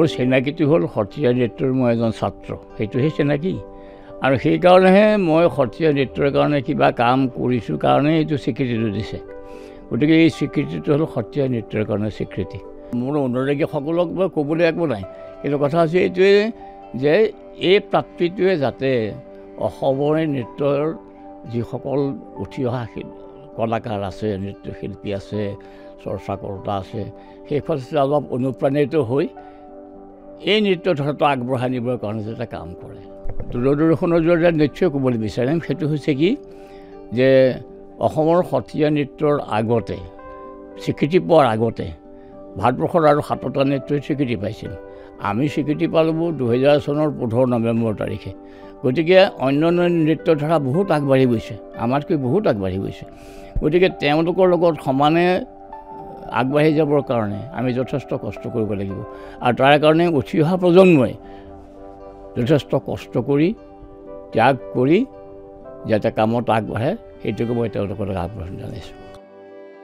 মোৰ চিনাকিটো হ'ল সত্ৰীয়া নৃত্যৰ মই এজন ছাত্ৰ, সেইটোহে চিনাকি। আৰু সেইকাৰণেহে মই সত্ৰীয়া নৃত্যৰ কাৰণে কিবা কাম কৰিছোঁ কাৰণে এইটো স্বীকৃতিটো দিছে। গতিকে এই স্বীকৃতিটো হ'ল সত্ৰীয়া নৃত্যৰ কাৰণে স্বীকৃতি। মোৰ অনুৰাগীসকলক মই ক'বলৈ একো নাই, কিন্তু কথা হৈছে এইটোৱে যে এই প্ৰাপ্তিটোৱে যাতে অসমৰ নৃত্যৰ যিসকল উঠি অহা কলাকাৰ আছে, নৃত্যশিল্পী আছে, চৰ্চাকৰ্তা আছে, সেইফালে অলপ অনুপ্ৰাণিত হৈ এই নৃত্যধাৰাটো আগবঢ়াই নিবৰ কাৰণে যাতে কাম কৰে। দূৰদৰ্শনৰ জৰিয়তে নিশ্চয় ক'বলৈ বিচাৰিম, সেইটো হৈছে কি যে অসমৰ সত্ৰীয়া নৃত্যৰ আগতে, স্বীকৃতি পোৱাৰ আগতে ভাৰতবৰ্ষৰ আৰু 7টা নৃত্যই স্বীকৃতি পাইছিল। আমি স্বীকৃতি পালোঁ 2000 চনৰ 15 নৱেম্বৰ তাৰিখে। গতিকে অন্য নৃত্যধাৰা বহুত আগবাঢ়ি গৈছে, আমাতকৈ বহুত আগবাঢ়ি গৈছে। গতিকে তেওঁলোকৰ লগত সমানে আগবাঢ়ি যাবৰ কাৰণে আমি যথেষ্ট কষ্ট কৰিব লাগিব। আৰু তাৰ কাৰণে উঠি অহা প্ৰজন্মই যথেষ্ট কষ্ট কৰি, ত্যাগ কৰি যাতে কামত আগবাঢ়ে, সেইটোকে মই তেওঁলোকক আহ্বান জনাইছোঁ।